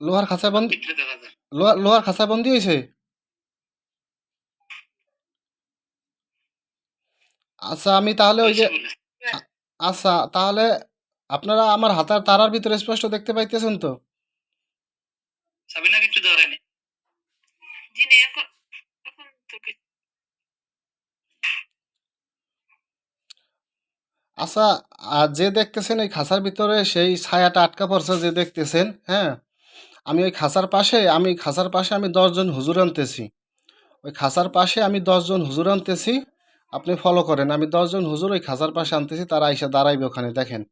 লোহার খাঁচায় বন্দি, ভিতরে দেখা যায়। লোহার খাঁচায় বন্দি হয়েছে। আচ্ছা আমি তাহলে ওই যে, হইছে বলে। আ- আচ্ছা তাহলে আপনারা আমার হাতার তারার ভিতরে স্পষ্ট দেখতে পাইতেছেন তো? সাবিনা কিছু ধরেনি। জি না, এখন এখন তো আচ্ছা, আর যে দেখতেছেন এই খাঁচার ভিতরে সেই ছায়াটা আটকা পড়ছে যে দেখতেছেন, হ্যাঁ, আমি ওই খাঁচার পাশে আমি 10 জন হুজুর আনতেছি। ওই খাঁচার পাশে আমি 10 জন হুজুর আনতেছি। আপনি ফলো করেন, আমি 10 জন হুজুর ওই খাঁচার পাশে আনতেছি, তারা আইসা দাঁড়াইবে ওখানে, দেখেন।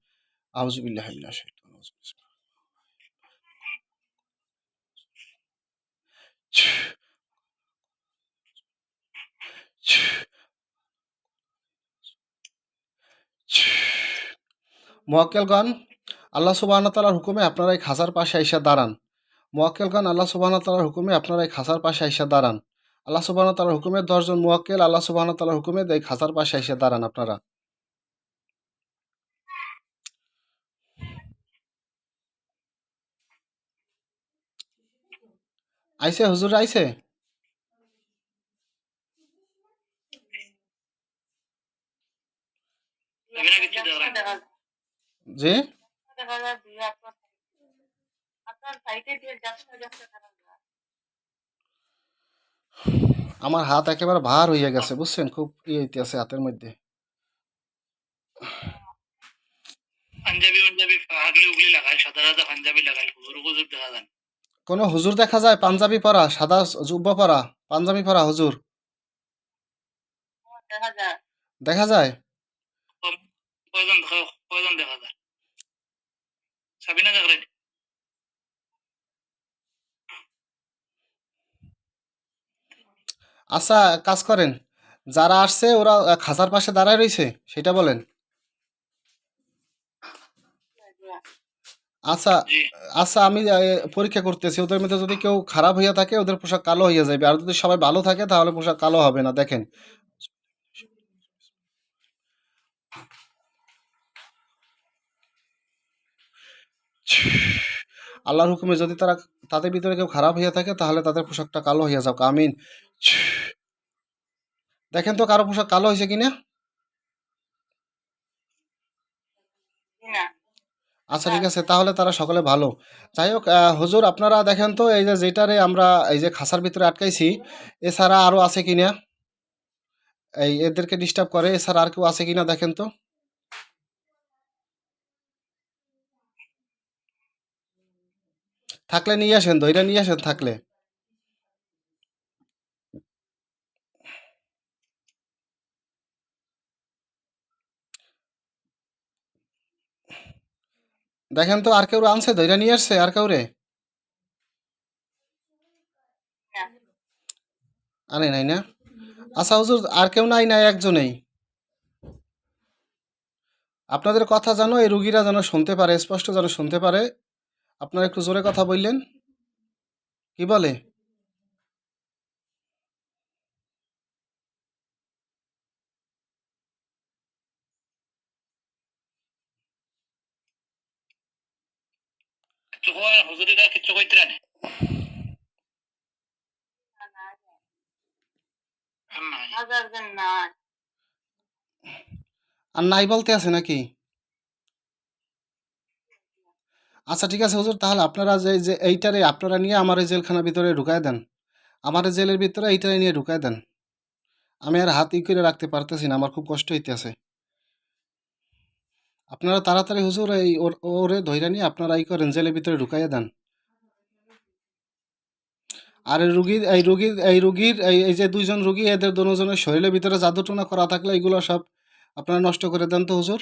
আউযুবিল্লাহি মিনাশ শাইতানির রাজিম। মুয়াক্কেলগণ, আল্লাহ সুবহানাহু ওয়া তাআলার হুকুমে আপনারা এই খাঁচার পাশে আইসা দাঁড়ান। মুয়াক্কেলগণ, আল্লাহ সুবহানাহু ওয়া তাআলার হুকুমে আপনারা এই খাঁচার পাশে আইসা দাঁড়ান। আল্লাহ সুবহানাহু ওয়া তাআলার হুকুমে 10 জন মুয়াক্কেল আল্লাহ সুবহানাহু ওয়া তাআলার হুকুমে এই খাঁচার পাশে আইসা দাঁড়ান আপনারা। আইছে হুজুর আইছে? সাবিনা কিছু ধরেনি। জি? আমার হাত একেবারে ভার হইয়া গেছে, বুঝছেন? খুব ইয়ে হইতেছে হাতের মধ্যে। পাঞ্জাবি পাঞ্জাবি আগলে উগলি লাগায়, সাদা সাদা পাঞ্জাবি লাগায়, হুজুর হুজুর দেখা যায়। কোনো হুজুর দেখা যায় পাঞ্জাবি পরা, সাদা জুব্বা পরা, পাঞ্জাবি পরা হুজুর দেখা যায়। দেখা যায়? কয়জন কয়জন দেখা যায়? সাবিনা দেখা যায়। আচ্ছা, কাজ করেন, যারা আসছে ওরা খাঁচার পাশে দাঁড়ায় রইছে সেটা বলেন। আচ্ছা, জি। আচ্ছা আমি পরীক্ষা করতেছি, ওদের মধ্যে যদি কেউ খারাপ হইয়া থাকে ওদের পোশাক কালো হইয়া যাবে, আর যদি সবাই ভালো থাকে তাহলে পোশাক কালো হবে না, দেখেন। আল্লাহর হুকুমে যদি তাদের ভিতরে কেউ খারাপ হইয়া থাকে তাহলে তাদের পোশাকটা কালো হইয়া যাক, আমিন। দেখেন তো কারো পোশাক কালো হয়েছে কিনা। না। আচ্ছা ঠিক আছে, তাহলে তারা সকলে ভালো। যাই হোক, হুজুর আপনারা দেখেন তো এই যে যেটারে আমরা এই যে খাঁচার ভিতরে আটকাইছি, এছাড়া আরো আছে কিনা, এই এদেরকে ডিস্টার্ব করে এছাড়া আর কেউ আছে কিনা দেখেন তো। থাকলে নিয়ে আসেন, ধইরা নিয়ে আসেন থাকলে। দেখেন তো আর কেউ আনছে, ধইরা নিয়ে আসছে আর কেউ রে? আনে নাই না? আচ্ছা হুজুর, আর কেউ নাই, নাই একজনেই। আপনাদের কথা যেন এই রুগীরা যেন শুনতে পারে, স্পষ্ট যেন শুনতে পারে। আপনারা একটু জোরে কথা বললেন। কি বলে? কিছু হয় হুজুরিরা কিছু কইতে না। আর নাই বলতে আছে নাকি? আচ্ছা ঠিক আছে হুজুর, তাহলে আপনারা যে যে এইটারে আপনারা নিয়ে আমার এই জেলখানার ভিতরে ঢুকায় দেন। আমার এই জেলের ভিতরে এইটারে নিয়ে ঢুকায় দেন। আমি আর হাত করে রাখতে পারতেছি না, আমার খুব কষ্ট হইতেছে। আপনারা তাড়াতাড়ি হুজুর এই ওরে ধইরা নিয়ে আপনারা এই করেন, জেলের ভিতরে ঢুকাইয়া দেন। আর এই যে 2 জন রুগী, এদের দুজনের শরীরের ভিতরে জাদুটোনা করা থাকলে এগুলো সব আপনারা নষ্ট করে দেন তো হুজুর।